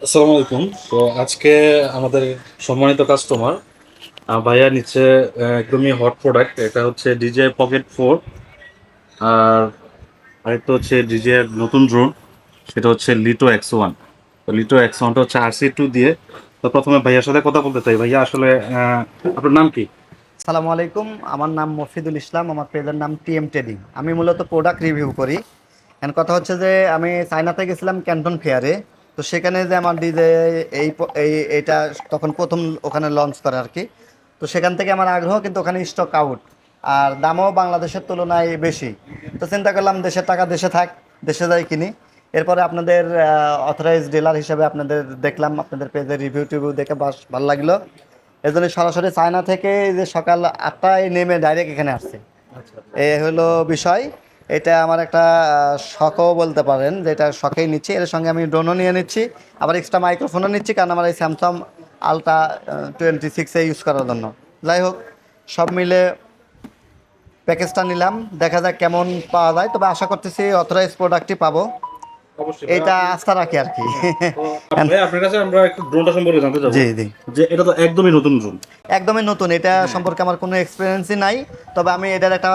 আসসালামু আলাইকুম। তো আজকে আমাদের সম্মানিত কাস্টমার ভাইয়া নিচ্ছে একদমই হট প্রোডাক্ট। এটা হচ্ছে ডিজিআই পকেট 4। আর আরেকটা হচ্ছে ডিজিআই নতুন ড্রোন, সেটা হচ্ছে লিটো X1। তো লিটো X1টা হচ্ছে RC2 দিয়ে। তো প্রথমে ভাইয়ার সাথে কথা বলতে চাই। ভাইয়া আসলে আপনার নাম কি? সালামু আলাইকুম। আমার নাম মফিদুল ইসলাম। আমার পেজের নাম টিএম ট্রেডিং। আমি মূলত প্রোডাক্ট রিভিউ করি। এখন কথা হচ্ছে যে আমি চায়নাতে গেছিলাম ক্যান্টন ফেয়ারে। তো সেখানে যে আমার ডিজে এইটা তখন প্রথম ওখানে লঞ্চ করে আর কি। তো সেখান থেকে আমার আগ্রহ, কিন্তু ওখানে স্টক আউট আর দামও বাংলাদেশের তুলনায় বেশি। তো চিন্তা করলাম দেশের টাকা দেশে থাক, দেশে যাই কিনি। এরপরে আপনাদের অথরাইজ ডিলার হিসেবে আপনাদের দেখলাম, আপনাদের পেজের রিভিউ টিভিউ দেখে বাস ভালো লাগলো। এই জন্য সরাসরি চায়না থেকে এই যে সকাল 8টায় নেমে ডাইরেক্ট এখানে আসছে। এ হলো বিষয়। এটা আমার একটা শখও বলতে পারেন, যেটা শখেই নিচ্ছি। এর সঙ্গে আমি ড্রোনও নিয়ে নিচ্ছি, আবার এক্সট্রা মাইক্রোফোনও নিচ্ছি, কারণ আমার এই স্যামসাং আলট্রা 26 ইউজ করার জন্য। যাই হোক, সব মিলে প্যাকেজটা নিলাম, দেখা যাক কেমন পাওয়া যায়। তবে আশা করতেছি অথরাইজ প্রোডাক্টই পাবো, অবশ্যই ভাই, এইটা আস্থা রাখি আর কি। হ্যাঁ। তো ভাই আপনার কাছে আমরা একটু ড্রোনটা সম্পর্কে জানতে চাবো, জি জি, যে এটা তো একদমই নতুন ড্রোন। একদমই নতুন। এটা হ্যাঁ, সম্পর্কে আমার কোনো এক্সপিরিয়েন্সই নাই। তবে আমি এটার একটা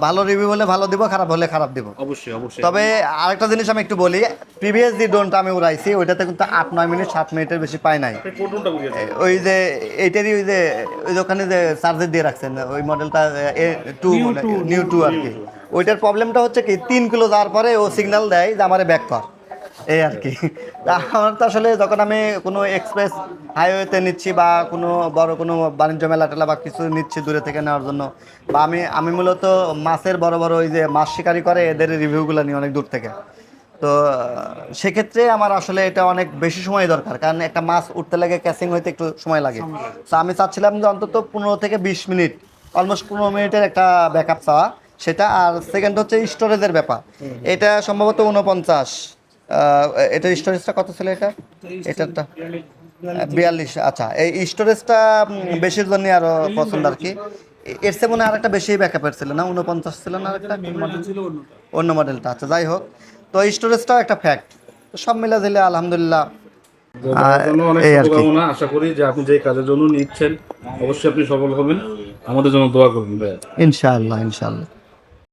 ভালো রিভিউ হলে ভালো দিব, খারাপ হলে খারাপ দিব। অবশ্যই অবশ্যই। তবে আরেকটা জিনিস আমি একটু বলি, প্রিভিয়াস যে ড্রোনটা আমি উড়াইছি ওইটাতে কিন্তু 8-9 মিনিট 7 মিনিটের বেশি পাই নাই। আপনি কোন ড্রোনটা বুঝিয়েছেন? ওই যে এইটারই ওই যে ওখানে যে চার্জার দিয়ে রাখছেন ওই মডেলটা, টু নিউ টু আর নিউ কি। টু। ওইটার প্রবলেমটা হচ্ছে কি, 3 কিলো যাওয়ার পরে ও সিগন্যাল দেয় যে আমারে ব্যাক কর, এই আর কি। তা আমার তো আসলে যখন আমি কোনো এক্সপ্রেস হাইওয়েতে নিচ্ছি বা কোনো বড় কোনো বাণিজ্য মেলা টেলা বা কিছু নিচ্ছি দূরে থেকে নেওয়ার জন্য, বা আমি আমি মূলত মাছের বড় বড় ওই যে মাছ শিকারি করে এদের রিভিউগুলো নিই অনেক দূর থেকে। তো সেক্ষেত্রে আমার আসলে এটা অনেক বেশি সময় দরকার, কারণ একটা মাছ উঠতে লাগে, ক্যাচিং হইতে একটু সময় লাগে। তো আমি চাচ্ছিলাম যে অন্তত 15 থেকে 20 মিনিট, অলমোস্ট 15 মিনিটের একটা ব্যাকআপ চাওয়া সেটা। আর সেকেন্ড হচ্ছে স্টোরেজের ব্যাপার। এটা সম্ভবত 49, এটার স্টোরেজটা কত ছিল এটা? এটারটা 42। আচ্ছা, এই স্টোরেজটা বেশির জন্য আরো পছন্দ আর কি। এর চেয়ে মনে হয় আরেকটা বেশি ব্যাকআপের ছিল না? 49 ছিল না আরেকটা? কোন মডেল ছিল? অন্য মডেলটা। আচ্ছা, যাই হোক, তো স্টোরেজটাও একটা ফ্যাক্ট। তো সব মিলে দিলে আলহামদুলিল্লাহ। তো ভাইয়ের জন্য অনেক এই আর কি। শুভকামনা। আশা করি যে আপনি যে কাজের জন্য নিচ্ছেন অবশ্যই আপনি সফল হবেন। আমাদের জন্য দোয়া করবেন ভাইয়া। ইনশাআল্লাহ ইনশাআল্লাহ।